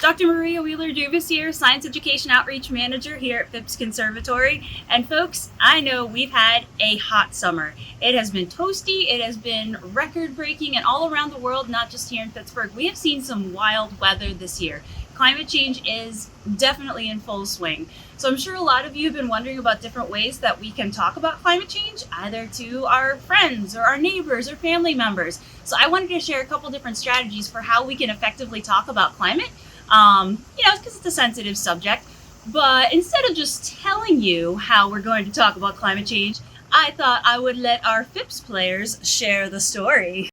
Dr. Maria Wheeler-Dubas here, Science Education Outreach Manager here at Phipps Conservatory. And folks, I know we've had a hot summer. It has been toasty, it has been record-breaking, and all around the world, not just here in Pittsburgh. We have seen some wild weather this year. Climate change is definitely in full swing. So I'm sure a lot of you have been wondering about different ways that we can talk about climate change, either to our friends or our neighbors or family members. So I wanted to share a couple different strategies for how we can effectively talk about climate. Because it's a sensitive subject. But instead of just telling you how we're going to talk about climate change, I thought I would let our Phipps players share the story.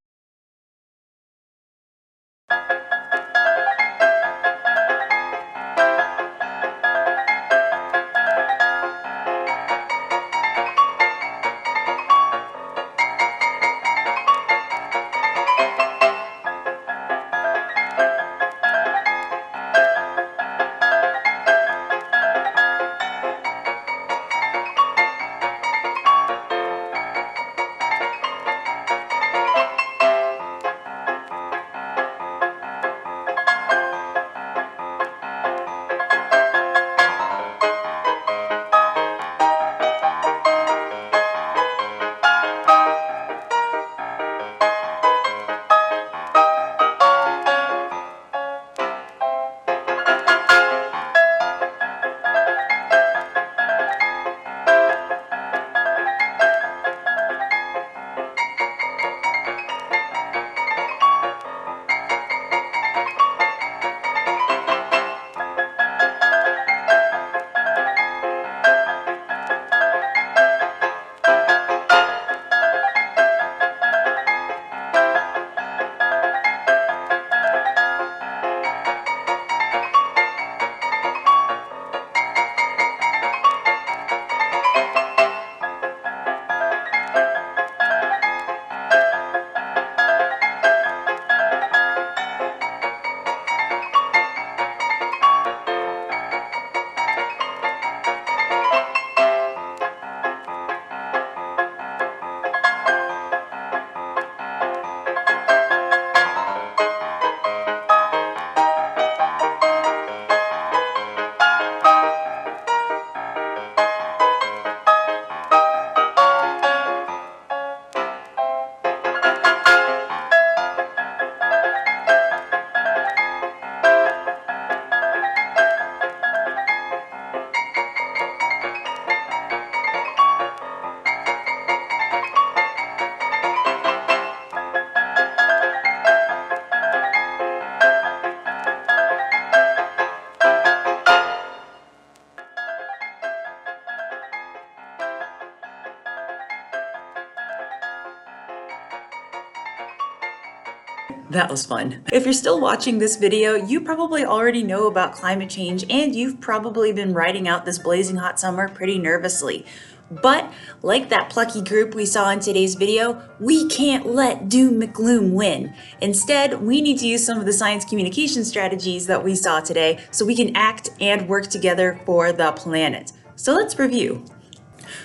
That was fun. If you're still watching this video, you probably already know about climate change and you've probably been riding out this blazing hot summer pretty nervously. But like that plucky group we saw in today's video, we can't let Doom McGloom win. Instead, we need to use some of the science communication strategies that we saw today so we can act and work together for the planet. So let's review.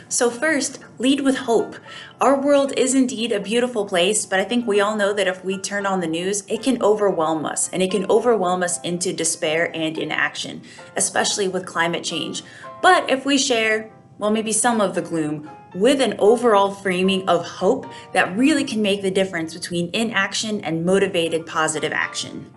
So first, lead with hope. Our world is indeed a beautiful place, but I think we all know that if we turn on the news, it can overwhelm us, and it can overwhelm us into despair and inaction, especially with climate change. But if we share, well, maybe some of the gloom with an overall framing of hope, that really can make the difference between inaction and motivated positive action.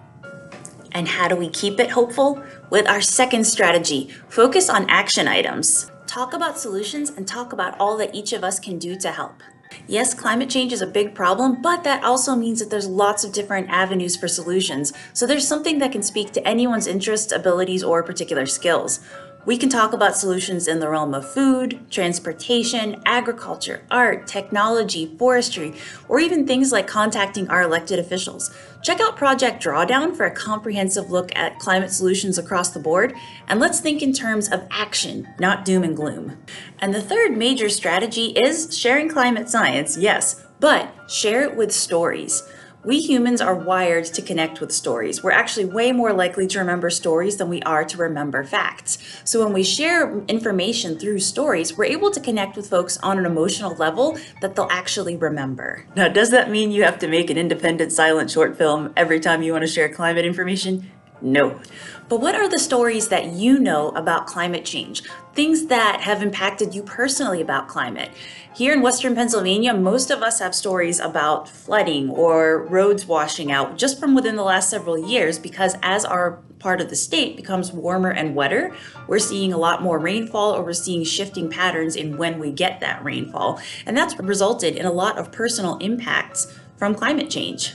And how do we keep it hopeful? With our second strategy, focus on action items. Talk about solutions and talk about all that each of us can do to help. Yes, climate change is a big problem, but that also means that there's lots of different avenues for solutions. So there's something that can speak to anyone's interests, abilities, or particular skills. We can talk about solutions in the realm of food, transportation, agriculture, art, technology, forestry, or even things like contacting our elected officials. Check out Project Drawdown for a comprehensive look at climate solutions across the board, and let's think in terms of action, not doom and gloom. And the third major strategy is sharing climate science, yes, but share it with stories. We humans are wired to connect with stories. We're actually way more likely to remember stories than we are to remember facts. So when we share information through stories, we're able to connect with folks on an emotional level that they'll actually remember. Now, does that mean you have to make an independent silent short film every time you want to share climate information? No. But what are the stories that you know about climate change? Things that have impacted you personally about climate? Here in Western Pennsylvania, most of us have stories about flooding or roads washing out just from within the last several years, because as our part of the state becomes warmer and wetter, we're seeing a lot more rainfall, or we're seeing shifting patterns in when we get that rainfall. And that's resulted in a lot of personal impacts from climate change.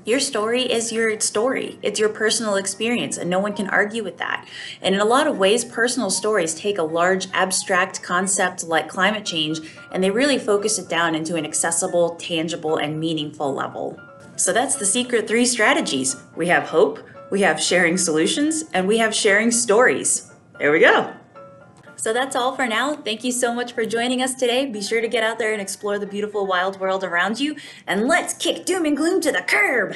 Your story is your story. It's your personal experience, and no one can argue with that. And in a lot of ways, personal stories take a large abstract concept like climate change, and they really focus it down into an accessible, tangible, and meaningful level. So that's the secret 3 strategies. We have hope, we have sharing solutions, and we have sharing stories. There we go. So that's all for now. Thank you so much for joining us today. Be sure to get out there and explore the beautiful wild world around you, and let's kick doom and gloom to the curb!